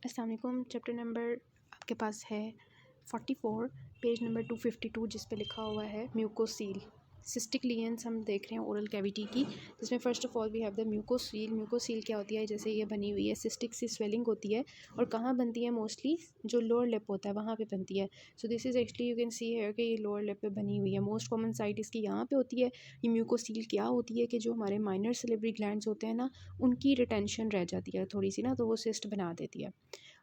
अस्सलाम वालेकुम। Chapter number आपके पास है 44, पेज नंबर 252, जिस पे लिखा हुआ है म्यूकोसील। सिस्टिक लीजेंस हम देख रहे हैं ओरल कैविटी की, जिसमें first of all we have the mucocele. Mucocele क्या होती है? जैसे ये बनी हुई है, सिस्टिक सी स्वेलिंग होती है और कहाँ बनती है? मोस्टली जो लोअर लिप होता है वहाँ पे बनती है। So this is actually you can see है कि ये लोअर लिप पे बनी हुई है। मोस्ट कॉमन साइट इसकी यहाँ पे होती है। ये म्यूकोसील क्या होती है कि जो हमारे माइनर सिलिब्री ग्लैंड्स होते हैं ना, उनकी रिटेंशन रह जाती है थोड़ी सी ना, तो वो सिस्ट बना देती है।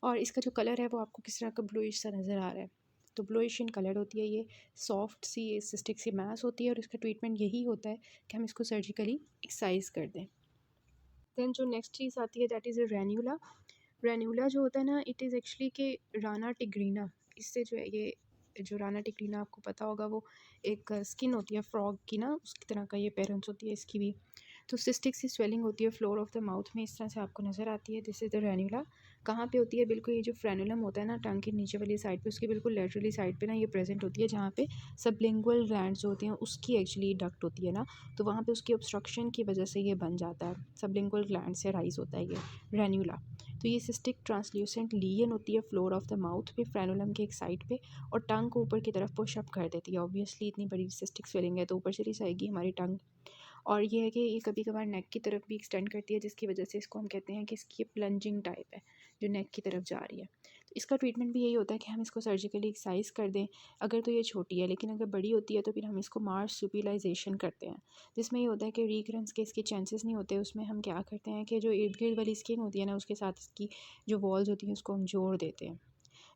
और इसका जो कलर है वो आपको किस तरह का ब्लूइश सा नज़र आ रहा है, तो ब्लूइश इन कलर होती है। ये सॉफ्ट सी सिस्टिक सी मैस होती है और इसका ट्रीटमेंट यही होता है कि हम इसको सर्जिकली एक्साइज कर दें। दैन जो नेक्स्ट चीज़ आती है दैट इज़ रेन्यूला। रेन्यूला जो होता है ना, इट इज़ एक्चुअली के राना टिग्रीना, इससे जो है ये जो राना टिग्रीना आपको पता होगा, वो एक स्किन होती है फ्रॉग की ना, उसकी तरह का ये पेरेंट्स होती है इसकी भी। तो सिस्टिक सी स्वेलिंग होती है फ्लोर ऑफ द माउथ में, इस तरह से आपको नज़र आती है। This is the ranula. कहाँ पे होती है? बिल्कुल ये जो फ्रेनुलम होता है ना टंग के नीचे वाली साइड पे, उसकी बिल्कुल लेटरली साइड पे ना ये प्रेजेंट होती है, जहाँ पे सबलिंगुअल ग्लैंड्स होती हैं उसकी एक्चुअली डक्ट होती है ना, तो वहाँ पे उसकी ऑब्स्ट्रक्शन की वजह से ये बन जाता है। सबलिंगुअल ग्लैंड से राइज होता है ये रेन्यूला। तो ये सिस्टिक ट्रांसल्यूसेंट लीजन होती है फ्लोर ऑफ द माउथ पे, फ्रेनुलम के एक साइड पे, और टंग को ऊपर की तरफ पुश अप कर देती है। ऑब्वियसली इतनी बड़ी सिस्टिक स्वेलिंग है तो ऊपर चली जाएगी हमारी टंग। और ये है कि ये कभी कभार नेक की तरफ भी एक्सटेंड करती है, जिसकी वजह से इसको हम कहते हैं कि इसकी प्लंजिंग टाइप है, जो नेक की तरफ जा रही है। तो इसका ट्रीटमेंट भी यही होता है कि हम इसको सर्जिकली एक्साइज कर दें, अगर तो ये छोटी है, लेकिन अगर बड़ी होती है तो फिर हम इसको मार्सुपिलाइजेशन करते हैं, जिसमें ये होता है कि रिकरेंस के इसके चांसेस नहीं होते। उसमें हम क्या करते हैं कि जो इर्द गिर्द वाली स्किन होती है ना, उसके साथ इसकी जो वॉल्स होती हैं उसको हम जोड़ देते हैं।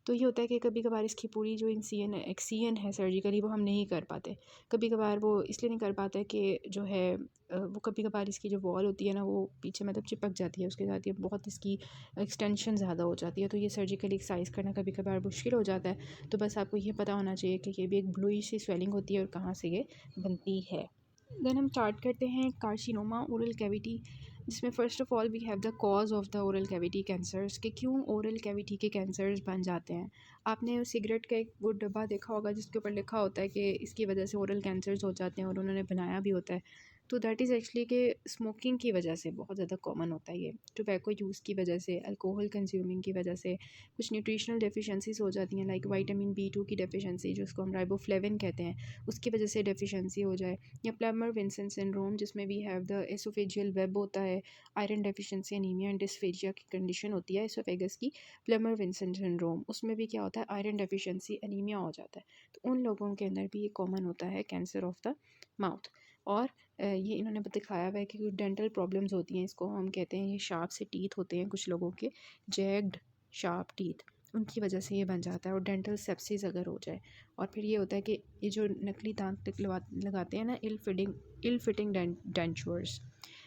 तो ये होता है कि कभी कभार इसकी पूरी जो एक्सियन है सर्जिकली वो हम नहीं कर पाते। कभी कभार वो इसलिए नहीं कर पाते कि जो है वो कभी कभार इसकी जो वॉल होती है ना, वो पीछे मतलब चिपक जाती है, उसके साथ ये बहुत इसकी एक्सटेंशन ज़्यादा हो जाती है, तो ये सर्जिकली एक्साइज करना कभी कभार मुश्किल हो जाता है। तो बस आपको ये पता होना चाहिए कि ये भी एक ब्लूइश सी स्वेलिंग होती है और कहाँ से ये बनती है। देन हम स्टार्ट करते हैं कार्सिनोमा ओरल कैविटी, जिसमें first of all we have the cause of the oral cavity cancers, कि क्यों ओरल कैविटी के कैंसर्स बन जाते हैं। आपने सिगरेट का एक वो डब्बा देखा होगा जिसके ऊपर लिखा होता है कि इसकी वजह से ओरल कैंसर्स हो जाते हैं, और उन्होंने बनाया भी होता है। तो दैट इज़ एक्चुअली कि स्मोकिंग की वजह से बहुत ज़्यादा कॉमन होता है ये, टोबैको यूज़ की वजह से, अल्कोहल कंज्यूमिंग की वजह से, कुछ न्यूट्रिशनल डेफिशिएंसीज हो जाती हैं, लाइक विटामिन B2 की डेफिशिएंसी, जिसको हम राइबोफ्लेविन कहते हैं, उसकी वजह से डेफिशिएंसी हो जाए, या प्लैमर विंसेंट सिंड्रोम, जिसमें we have the oesophageal web होता है, iron deficiency anaemia and dysphagia की कंडीशन होती है एसोफेगस की, प्लैमर विंसेंट सिंड्रोम, उसमें भी क्या होता है? आयरन डेफिशिएंसी एनीमिया हो जाता है। तो उन लोगों के अंदर भी ये कॉमन होता है कैंसर ऑफ द माउथ। और ये इन्होंने दिखाया हुआ है कि डेंटल प्रॉब्लम्स होती हैं, इसको हम कहते हैं, ये शार्प से टीथ होते हैं कुछ लोगों के, जैग्ड शार्प टीथ, उनकी वजह से ये बन जाता है। और डेंटल सेप्सिस अगर हो जाए, और फिर ये होता है कि ये जो नकली दांत लगाते हैं ना, इल फिटिंग डेंचर्स,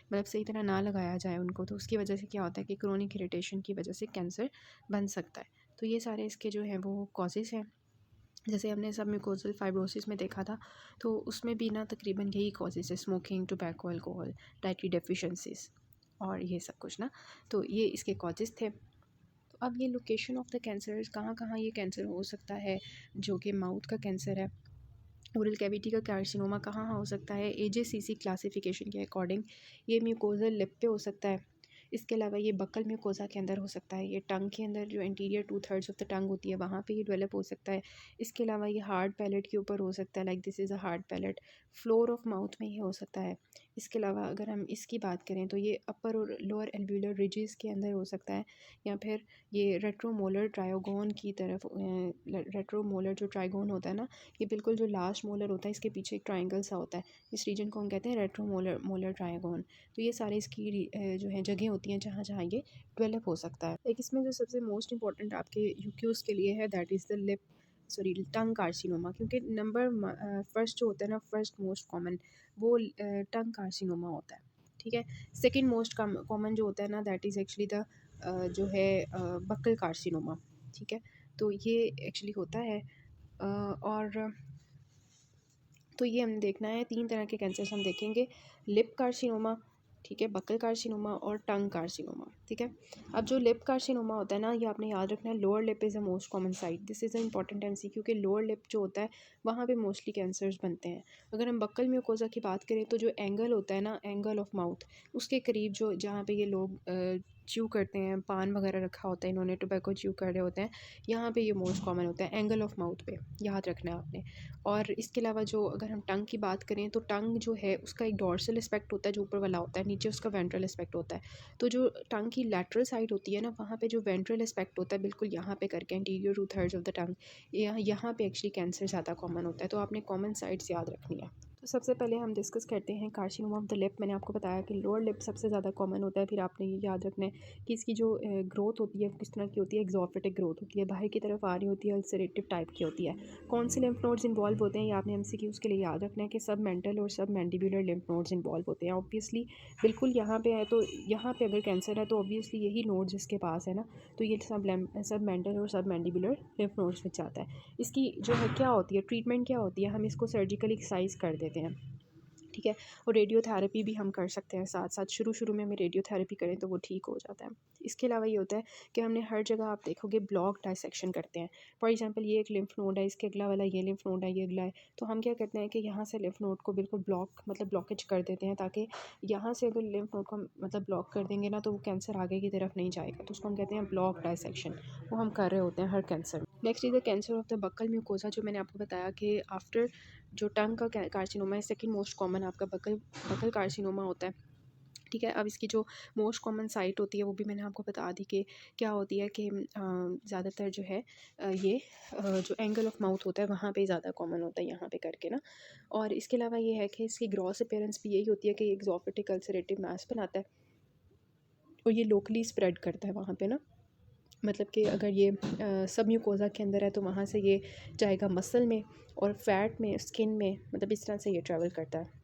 मतलब सही तरह ना लगाया जाए उनको, तो उसकी वजह से क्या होता है कि क्रोनिक इरिटेशन की वजह से कैंसर बन सकता है। तो ये सारे इसके जो हैं वो कॉजेज़ हैं। जैसे हमने सब म्यूकोजल फाइब्रोसिस में देखा था, तो उसमें भी ना तकरीबन यही कॉजेज़ है, smoking, tobacco, alcohol, dietary deficiencies और ये सब कुछ ना, तो ये इसके कॉजेज़ थे। तो अब ये लोकेशन ऑफ द कैंसर, कहाँ कहाँ ये कैंसर हो सकता है, जो कि माउथ का कैंसर है। ओरल कैविटी का कार्सिनोमा कहाँ हो सकता है? AJCC क्लासिफिकेशन के अकॉर्डिंग ये म्यूकोजल लिप पे हो सकता है। इसके अलावा ये बकल म्यूकोजा के अंदर हो सकता है, ये टंग के अंदर जो इंटीरियर 2/3 ऑफ द टंग होती है वहाँ पे ये डेवलप हो सकता है। इसके अलावा ये हार्ड पैलेट के ऊपर हो सकता है, like this is a hard palate, floor of mouth में ये हो सकता है। इसके अलावा अगर हम इसकी बात करें तो ये अपर और लोअर एल्व्यूलर रिजेस के अंदर हो सकता है, या फिर ये रेट्रोमोलर ट्रायोगोन की तरफ, रेट्रोमोलर जो ट्राइगोन होता है ना, ये बिल्कुल जो लास्ट मोलर होता है इसके पीछे एक ट्रायंगल सा होता है, इस रीजन को हम कहते हैं रेट्रोमोलर ट्रायगोन। तो ये सारे इसकी जो है जगह होती हैं जहाँ जहाँ ये डेवलप हो सकता है। एक इसमें जो सबसे मोस्ट इंपॉर्टेंट आपके यूक्यूज़ के लिए है that is the tongue carcinoma, क्योंकि नंबर फर्स्ट जो होता है ना, फर्स्ट मोस्ट कॉमन वो टंग कार्सिनोमा होता है, ठीक है। सेकेंड मोस्ट कॉमन जो होता है ना, दैट इज़ एक्चुअली द जो है बक्कल कार्सिनोमा, ठीक है। तो ये एक्चुअली होता है और तो ये हमने देखना है, 3 तरह के कैंसर्स हम देखेंगे, लिप कार्सिनोमा, ठीक है, बक्कल कार्सिनोमा और टंग कार्सिनोमा, ठीक है। अब जो लिप कार्सिनोमा होता है ना, ये आपने याद रखना है, lower lip is a most common site, this is a important MCQ, क्योंकि लोअर लिप जो होता है वहाँ पे मोस्टली कैंसर्स बनते हैं। अगर हम बक्कल म्यूकोजा की बात करें तो जो एंगल होता है ना, एंगल ऑफ माउथ, उसके करीब जो जहाँ पे ये लोग च्यू करते हैं, पान वगैरह रखा होता है इन्होंने, टोबैको च्यू कर रहे होते हैं, यहाँ पे ये मोस्ट कॉमन होता है एंगल ऑफ माउथ पे, याद रखना है आपने। और इसके अलावा जो अगर हम टंग की बात करें तो टंग जो है उसका एक डॉर्सल एस्पेक्ट होता है जो ऊपर वाला होता है, नीचे उसका वेंट्रल एस्पेक्ट होता है। तो जो टंग की लैटरल साइड होती है ना, वहाँ पे जो वेंट्रल एस्पेक्ट होता है बिल्कुल यहाँ पे करके एंटीरियर 2/3 ऑफ द टंग, यहाँ पे एक्चुअली कैंसर ज़्यादा कॉमन होता है, तो आपने कॉमन साइड्स याद रखनी है। तो सबसे पहले हम डिस्कस करते हैं कार्सिनोमा ऑफ द लिप। मैंने आपको बताया कि लोअर लिप सबसे ज़्यादा कॉमन होता है। फिर आपने ये याद रखना है कि इसकी जो ग्रोथ होती है किस तरह की होती है, एक्सोफिटिक ग्रोथ होती है, बाहर की तरफ आ रही होती है, अल्सरेटिव टाइप की होती है। कौन से लिम्फ नोड्स इन्वॉल्व होते हैं ये आपने MCQs के लिए याद रखना है कि सब मेंटल और सब मैंडिबुलर लिम्फ नोड्स इन्वॉल्व होते हैं। ऑब्वियसली बिल्कुल यहाँ पे है, तो यहाँ पे अगर कैंसर है तो ऑब्वियसली यही नोड्स इसके पास है ना, तो ये सब मेंटल और सब मैंडिबुलर लिम्फ नोड्स में जाता है। इसकी जो है क्या होती है, ट्रीटमेंट क्या होती है, हम इसको सर्जिकल एक्सरसाइज कर देते हैं, ठीक है। और रेडियोथेरेपी भी हम कर सकते हैं साथ साथ, शुरू में हमें रेडियोथेरेपी करें तो वो ठीक हो जाता है। इसके अलावा ये होता है कि हमने हर जगह आप देखोगे ब्लॉक डाइसेक्शन करते हैं। फॉर एग्जांपल ये एक लिम्फ नोड है, इसके अगला वाला ये लिम्फ नोड है, ये अगला है, तो हम क्या करते हैं कि यहाँ से लिम्फ नोड को बिल्कुल ब्लॉकेज कर देते हैं, ताकि यहाँ से अगर लिम्फ नोड को ब्लॉक कर देंगे ना तो वो कैंसर आगे की तरफ नहीं जाएगा, तो उसको हम कहते हैं ब्लॉक डाइसेक्शन। वो हम कर रहे होते हैं हर कैंसर में। Next is the cancer of the buccal mucosa, जो मैंने आपको बताया कि आफ्टर जो टंग का कार्सिनोमा है सेकंड मोस्ट कॉमन आपका बकल कार्सिनोमा होता है, ठीक है। अब इसकी जो मोस्ट कॉमन साइट होती है वो भी मैंने आपको बता दी कि क्या होती है कि ज़्यादातर जो है ये जो एंगल ऑफ माउथ होता है वहाँ पे ज़्यादा कॉमन होता है, यहाँ पे करके ना। और इसके अलावा ये है कि इसकी ग्रॉस अपीयरेंस भी यही होती है कि एक्सोफिटिक अल्सरेटिव मास बनाता है और ये लोकली स्प्रेड करता है वहाँ पे ना, मतलब कि अगर ये सब म्यूकोज़ा के अंदर है तो वहाँ से ये जाएगा मसल में और फैट में, स्किन में, मतलब इस तरह से ये ट्रैवल करता है।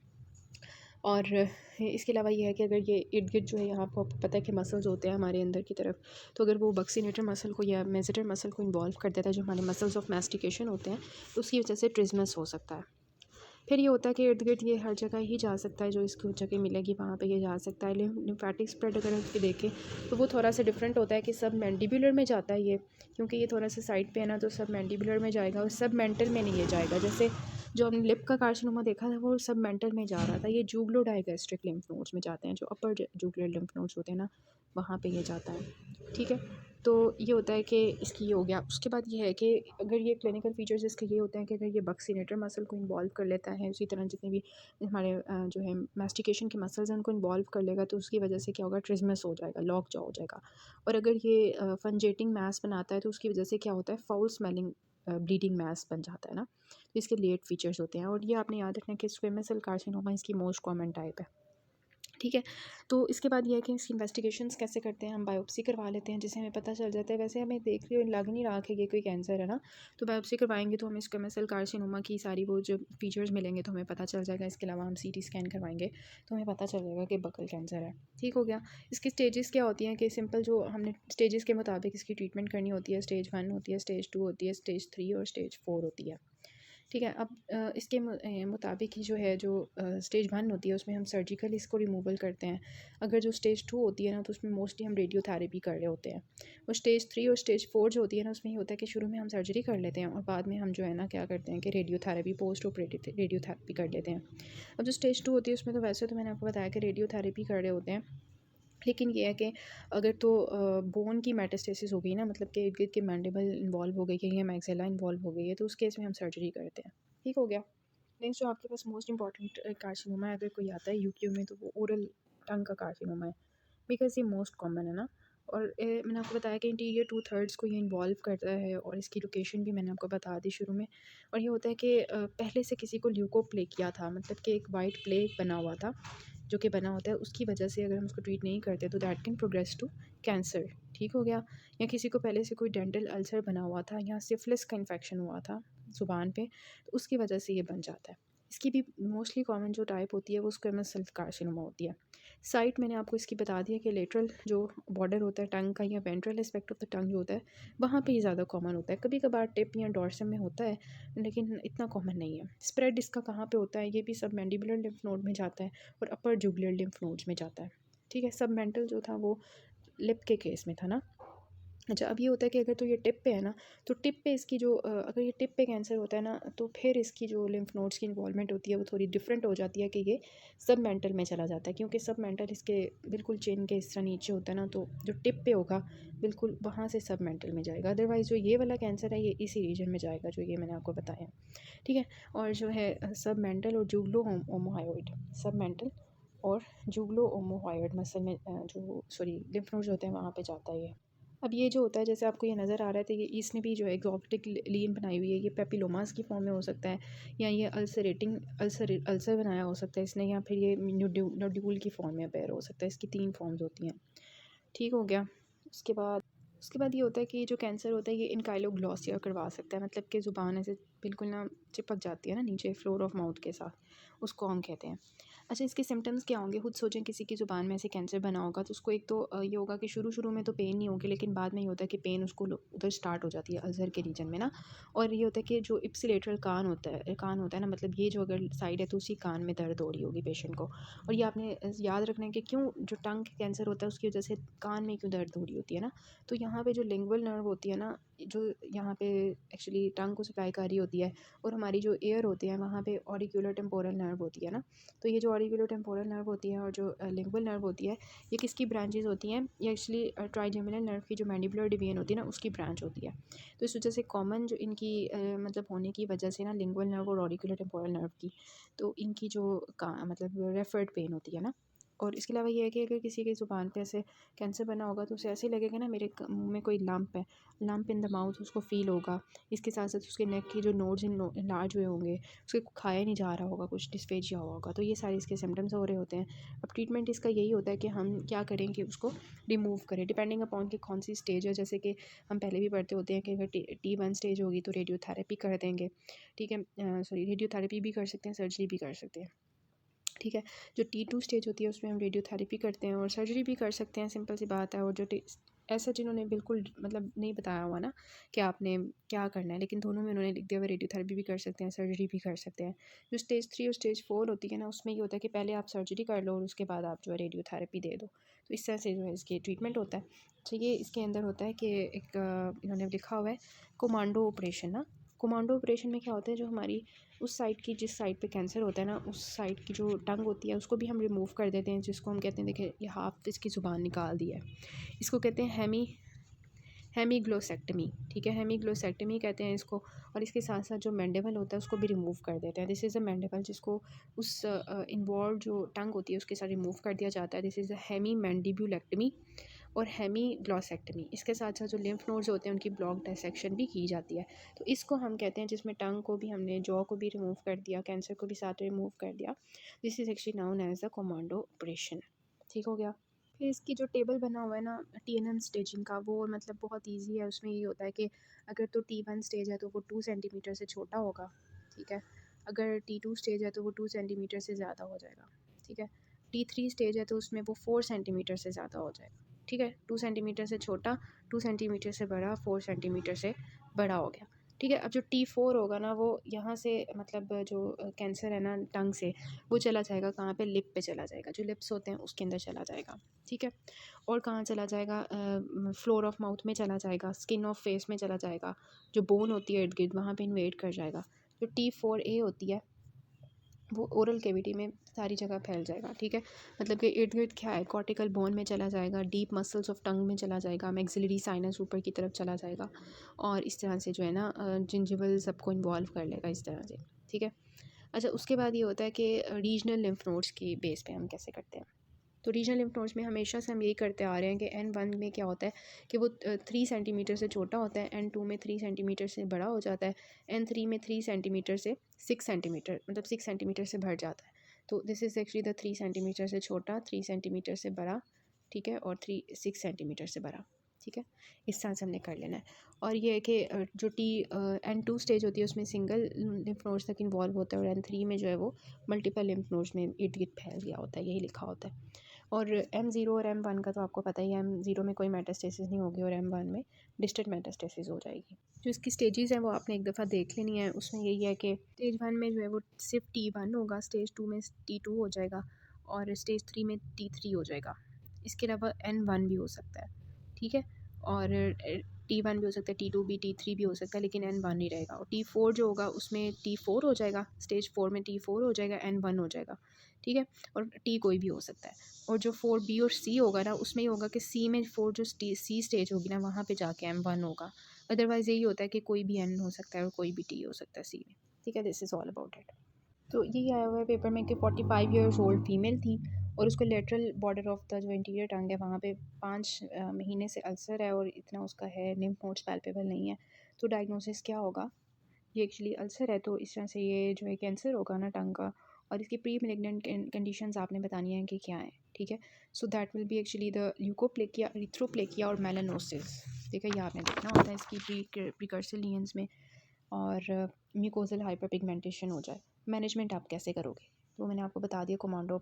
और इसके अलावा ये है कि अगर ये इर्द गिर्द जो है यहाँ आपको पता है कि मसल्स होते हैं हमारे अंदर की तरफ, तो अगर वो बक्सीनेटर मसल को या मेसेटर मसल को इन्वॉल्व कर देता है, जो हमारे मसल्स ऑफ मैस्टिकेशन होते हैं, तो उसकी वजह से ट्रिज्मस हो सकता है। फिर ये होता है कि इर्द गिर्द ये हर जगह ही जा सकता है, जो इसको जगह मिलेगी वहाँ पे ये जा सकता है। लिम्फेटिक स्प्रेड अगर हम देखें तो वो थोड़ा सा डिफरेंट होता है कि सब मैंडिबुलर में जाता है ये, क्योंकि ये थोड़ा सा साइड पे है ना, तो सब मैंडिबुलर में जाएगा और सब मेंटल में नहीं ये जाएगा। जैसे जो हमने लिप का कार्सिनोमा देखा था वो सब मेंटल में जा रहा था, ये जूगलो डाइगैस्ट्रिक लिम्फ नोड्स में जाते हैं, जो अपर जूगुलर लिम्फ नोड्स होते हैं ना, वहाँ पे ये जाता है, ठीक है। तो ये होता है कि इसकी ये हो गया। उसके बाद ये है कि अगर ये क्लिनिकल फीचर्स इसके ये होते हैं कि अगर ये बक्सीनेटर मसल को इन्वॉल्व कर लेता है, उसी तरह जितने भी हमारे जो है मैस्टिकेशन के मसल्स हैं उनको इन्वॉल्व कर लेगा, तो उसकी वजह से क्या होगा, ट्रिज्मस हो जाएगा, लॉक जा हो जाएगा। और अगर ये फंजेटिंग मैस बनाता है तो उसकी वजह से क्या होता है, फाउल स्मेलिंग ब्लीडिंग मैस बन जाता है ना, तो इसके लेट फीचर्स होते हैं। और ये आपने याद रखना कि स्क्वेमस सेल कार्सिनोमा इसकी मोस्ट कॉमन टाइप है, ठीक है। तो इसके बाद ये है कि इसकी इन्वेस्टिगेशंस कैसे करते हैं, हम बायोप्सी करवा लेते हैं जिससे हमें पता चल जाता है। वैसे हमें देख रही लग नहीं रहा कि ये कोई कैंसर है ना, तो बायोप्सी करवाएंगे तो हमें स्क्वेमस सेल कार्सिनोमा की सारी वो जो फीचर्स मिलेंगे तो हमें पता चल जाएगा। इसके अलावा हम CT स्कैन करवाएंगे तो हमें पता चल जाएगा कि बकल कैंसर है, ठीक हो गया। इसकी स्टेजेस क्या होती हैं कि सिंपल जो हमने स्टेजेस के मुताबिक इसकी ट्रीटमेंट करनी होती है, स्टेज 1 होती है, स्टेज 2 होती है, स्टेज 3 और स्टेज 4 होती है, ठीक है। अब इसके मुताबिक ही जो है जो स्टेज 1 होती है उसमें हम सर्जिकल इसको रिमूवल करते हैं। अगर जो स्टेज 2 होती है ना तो उसमें मोस्टली हम रेडियोथेरेपी कर रहे होते हैं। और स्टेज 3 और स्टेज 4 जो होती है ना उसमें ये होता है कि शुरू में हम सर्जरी कर लेते हैं और बाद में हम जो है ना क्या करते हैं कि रेडियोथेरेपी, पोस्ट ऑपरेटिव रेडियोथेरेपी कर लेते हैं। अब जो स्टेज 2 होती है उसमें तो वैसे तो मैंने आपको बताया कि रेडियोथेरेपी कर रहे होते हैं, लेकिन ये है कि अगर तो बोन की मेटास्टेसिस हो गई ना, मतलब कि इर्द गिर्द की मैंडिबल इन्वॉल्व हो गई है या मैक्सिला इन्वॉल्व हो गई है, तो उस केस में हम सर्जरी करते हैं, ठीक हो गया। नेक्स्ट जो आपके पास मोस्ट इंपॉर्टेंट कार्सिनोमा है अगर कोई आता है UQ में, तो वो ओरल टंग का कार्सिनोमा है, बिकॉज ये मोस्ट कॉमन है ना। और मैंने आपको बताया कि इंटीरियर 2/3 को ये इन्वॉल्व करता है और इसकी लोकेशन भी मैंने आपको बता दी शुरू में। और ये होता है कि पहले से किसी को ल्यूकोप्लेकिया था, मतलब कि एक वाइट प्लेग बना हुआ था जो कि बना होता है, उसकी वजह से अगर हम उसको ट्रीट नहीं करते तो that can progress to cancer, ठीक हो गया। या किसी को पहले से कोई डेंटल अल्सर बना हुआ था या सिफिलिस का इन्फेक्शन हुआ था ज़ुबान पे, तो उसकी वजह से ये बन जाता है। इसकी भी मोस्टली कॉमन जो टाइप होती है वो स्क्वेमस सेल कार्सिनोमा होती है। साइट मैंने आपको इसकी बता दिया कि लेटरल जो बॉर्डर होता है टंग का या ventral aspect of the tongue जो होता है वहाँ पे ये ज़्यादा कॉमन होता है। कभी कभार टिप या डॉर्सम में होता है लेकिन इतना कॉमन नहीं है। स्प्रेड इसका कहाँ पे होता है, ये भी सब मैंडिबुलर लिम्फ नोड में जाता है और अपर जुगुलर लिम्फ नोड्स में जाता है, ठीक है। सब मेंटल जो था वो लिप के केस में था ना। अच्छा, अब ये होता है कि अगर तो ये टिप पे है ना, तो टिप पे इसकी जो अगर ये टिप पे कैंसर होता है ना, तो फिर इसकी जो लिम्फ नोड्स की इन्वॉल्वमेंट होती है वो थोड़ी डिफरेंट हो जाती है कि ये सब मेंटल में चला जाता है, क्योंकि सब मेंटल इसके बिल्कुल चेन के इस तरह नीचे होता है ना, तो जो टिप पे होगा बिल्कुल वहाँ से सब मेंटल में जाएगा। अदरवाइज़ जो ये वाला कैंसर है ये इसी रीजन में जाएगा जो ये मैंने आपको बताया, ठीक है। और जो है सब मेंटल और जूगलो ओमोहायोइड, सब मेंटल और जूगलो ओमोहायोइड मसल में जो सॉरी लिम्फ नोड्स होते हैं वहाँ पे जाता है ये। अब ये जो होता है, जैसे आपको ये नज़र आ रहा है, तो ये इसने भी जो है एग्जॉटिक लीन बनाई हुई है, ये पेपिलोमास की फॉर्म में हो सकता है, या ये अल्सर बनाया हो सकता है इसने, या फिर ये नोड्यूल की फॉर्म में अपेयर हो सकता है। इसकी 3 फॉर्म्स होती हैं, ठीक हो गया। उसके बाद ये होता है कि ये जो कैंसर होता है ये इनकाइलोग्लॉसिया करवा सकता है, मतलब कि ज़ुबान ऐसे बिल्कुल ना चिपक जाती है ना नीचे फ्लोर ऑफ माउथ के साथ, उसको हम कहते हैं। अच्छा, इसके सिम्टम्स क्या होंगे, खुद सोचें किसी की ज़ुबान में ऐसे कैंसर बना होगा तो उसको एक तो ये होगा कि शुरू में तो पेन नहीं होगी, लेकिन बाद में ये होता है कि पेन उसको उधर स्टार्ट हो जाती है अल्सर के रीजन में ना। और ये होता है कि जो इप्सिलेटरल कान होता है ना, मतलब ये जो अगर साइड है तो उसी कान में दर्द हो रही होगी पेशेंट को। और ये आपने याद रखना है कि क्यों जो टंग कैंसर होता है उसकी वजह से कान में क्यों दर्द हो रही होती है ना, तो यहाँ पे जो लिंगुअल नर्व होती है ना, जो यहाँ पे एक्चुअली टंग को सप्लाई कर रही होती है, और हमारी जो एयर होती है वहाँ पे ऑरिक्यूलर टेम्पोरल नर्व होती है ना, तो ये जो ऑरिक्यूलर टेम्पोरल नर्व होती है और जो लिंगुअल नर्व होती है, ये किसकी ब्रांचेज होती हैं, ये एक्चुअली ट्राइजेमिनल नर्व की जो मैंडिबुलर डिवीजन होती है ना उसकी ब्रांच होती है। तो इस वजह से कॉमन जो इनकी मतलब होने की वजह से ना लिंगुअल नर्व और ऑरिक्यूलर टेम्पोरल नर्व की, तो इनकी जो मतलब रेफर्ड पेन होती है ना। और इसके अलावा ये है कि अगर किसी की ज़ुबान पे ऐसे कैंसर बना होगा तो उसे ऐसे लगेगा ना मेरे मुंह में कोई लंप है, लंप इन द माउथ, उसको फील होगा। इसके साथ साथ उसके नेक के जो नोड्स इनलार्ज हुए होंगे, उसके खाया नहीं जा रहा होगा, कुछ डिस्फेजिया हुआ होगा, तो ये सारे इसके सिम्टम्स हो रहे होते हैं। अब ट्रीटमेंट इसका यही होता है कि हम क्या करें कि उसको रिमूव करें, डिपेंडिंग अपॉन कि कौन सी स्टेज है। जैसे कि हम पहले भी पढ़ते होते हैं कि अगर T1 स्टेज होगी तो रेडियोथेरेपी कर देंगे, ठीक है। सॉरी, रेडियोथेरेपी भी कर सकते हैं, सर्जरी भी कर सकते हैं, ठीक है। जो T2 स्टेज होती है उसमें हम रेडियोथेरेपी करते हैं और सर्जरी भी कर सकते हैं, सिंपल सी बात है। और जो ऐसा जिन्होंने बिल्कुल मतलब नहीं बताया हुआ ना कि आपने क्या करना है, लेकिन दोनों में उन्होंने लिख दिया हुआ रेडियोथेरेपी भी कर सकते हैं, सर्जरी भी कर सकते हैं। जो स्टेज 3 और स्टेज 4 होती है ना, उसमें ये होता है कि पहले आप सर्जरी कर लो और उसके बाद आप जो है रेडियोथेरेपी दे दो, तो इस तरह से जो है इसकी ट्रीटमेंट होता है। तो ये इसके अंदर होता है कि एक इन्होंने लिखा हुआ है कोमांडो ऑपरेशन ना। कोमांडो ऑपरेशन में क्या होता है, जो हमारी उस साइड की, जिस साइड पे कैंसर होता है ना, उस साइड की जो टंग होती है उसको भी हम रिमूव कर देते हैं, जिसको हम कहते हैं, देखिए ये हाफ इसकी ज़ुबान निकाल दी है, इसको कहते हैं हेमीग्लोसेक्टमी, ठीक है, हेमीग्लोसेक्टमी कहते हैं इसको। और इसके साथ साथ जो मैंडिबल होता है उसको भी रिमूव कर देते हैं, दिस इज़ अ मैंडिबल, जिसको उस इन्वॉल्व जो टंग होती है उसके साथ रिमूव कर दिया जाता है, दिस इज़ अ हेमी मैंडिब्यूलेक्टमी और हेमीग्लोसेक्टमी। इसके साथ साथ जो लिम्फ नोड्स होते हैं उनकी ब्लॉक डायसेक्शन भी की जाती है। तो इसको हम कहते हैं, जिसमें टंग को भी हमने, जॉ को भी रिमूव कर दिया, कैंसर को भी साथ रिमूव कर दिया, this is actually known as the commando operation, ठीक हो गया। फिर इसकी जो टेबल बना हुआ है ना TNM स्टेजिंग का, वो मतलब बहुत ईजी है। उसमें ये होता है कि अगर तो T1 स्टेज है तो वो 2 सेंटीमीटर से छोटा होगा, ठीक है। अगर T2 स्टेज है तो वो 2 सेंटीमीटर से ज़्यादा हो जाएगा, ठीक है। T3 स्टेज है तो उसमें वो 4 सेंटीमीटर से ज़्यादा हो जाएगा, ठीक है। 2 सेंटीमीटर से छोटा, 2 सेंटीमीटर से बड़ा, 4 सेंटीमीटर से बड़ा हो गया, ठीक है। अब जो T4 होगा ना, वो यहाँ से मतलब जो कैंसर है ना टंग से, वो चला जाएगा कहाँ पे, लिप पे चला जाएगा, जो लिप्स होते हैं उसके अंदर चला जाएगा, ठीक है। और कहाँ चला जाएगा, फ्लोर ऑफ माउथ में चला जाएगा, स्किन ऑफ फेस में चला जाएगा, जो बोन होती है इर्द गिर्द वहाँ पे इन्वेड कर जाएगा। जो T4A होती है वो ओरल कैविटी में सारी जगह फैल जाएगा, ठीक है। मतलब कि इर्द गिर्द क्या है, कॉर्टिकल बोन में चला जाएगा, डीप मसल्स ऑफ टंग में चला जाएगा, मैक्सिलरी साइनस ऊपर की तरफ चला जाएगा, और इस तरह से जो है ना जिंजिवल सबको इन्वॉल्व कर लेगा इस तरह से, ठीक है। अच्छा, उसके बाद ये होता है कि रीजनल लिम्फ नोड्स की बेस पे हम कैसे करते हैं। तो रीजनल लिम्फ नोड्स में हमेशा से हम यही करते आ रहे हैं कि N1 में क्या होता है कि वो 3 सेंटीमीटर से छोटा होता है, N2 में 3 सेंटीमीटर से बड़ा हो जाता है, N3 में 3 सेंटीमीटर से 6 सेंटीमीटर, मतलब 6 सेंटीमीटर से बढ़ जाता है। तो this is actually the 3 centimetre से छोटा, 3 सेंटीमीटर से बड़ा, ठीक है, और 6 सेंटीमीटर से बड़ा, ठीक है। इस तरह से हमने कर लेना है। और ये है कि जो N2 स्टेज होती है उसमें सिंगल लिम्फ नोड्स तक इन्वॉल्व होता है, और N3 में जो है वो मल्टीपल लिम्फ नोड्स में इर्द गिर्द फैल गया होता है, यही लिखा होता है। और M0 और M1 का तो आपको पता ही है, M0 में कोई मेटास्टेसिस नहीं होगी और M1 में डिस्टेंट मेटास्टेसिस हो जाएगी। जो इसकी स्टेजेस हैं वो आपने एक दफ़ा देख लेनी है। उसमें यही है कि स्टेज 1 में जो है वो सिर्फ T1 होगा, स्टेज 2 में T2 हो जाएगा, और स्टेज 3 में T3 हो जाएगा। इसके अलावा N1 भी हो सकता है, ठीक है। और T1 भी हो सकता है, T2 भी, T3 भी हो सकता है, लेकिन N1 नहीं रहेगा। और T4 जो होगा उसमें T4 हो जाएगा, स्टेज 4 में T4 हो जाएगा, N1 हो जाएगा, ठीक है। और T कोई भी हो सकता है। और जो 4B और C होगा ना, उसमें ये होगा कि C में 4 जो C स्टेज होगी ना, वहाँ पे जाके M1 होगा। अदरवाइज़ यही होता है कि कोई भी N हो सकता है और कोई भी T हो सकता है C में, ठीक है। This is all about it. तो यही आया हुआ है पेपर में कि 45 ईयर्स ओल्ड फीमेल थी और उसको लेटरल बॉर्डर ऑफ द जो इंटीरियर टंग है वहाँ पे 5 महीने से अल्सर है और इतना उसका है, लिम्फ नोड्स पैल्पेबल नहीं है। तो डायग्नोसिस क्या होगा? ये एक्चुअली अल्सर है, तो इस तरह से ये जो है कैंसर होगा ना टंग का, और इसकी प्री मैलिग्नेंट कंडीशंस आपने बतानी है कि क्या है, ठीक है। So that will be actually the leukoplakia, erythroplakia और मेलानोसिस, ठीक है। ये आपने देखना होता है इसकी प्रीकर्सर लीजन्स में, और म्यूकोसल हाइपरपिगमेंटेशन हो जाए। मैनेजमेंट आप कैसे करोगे? तो मैंने आपको बता दिया, कमांडो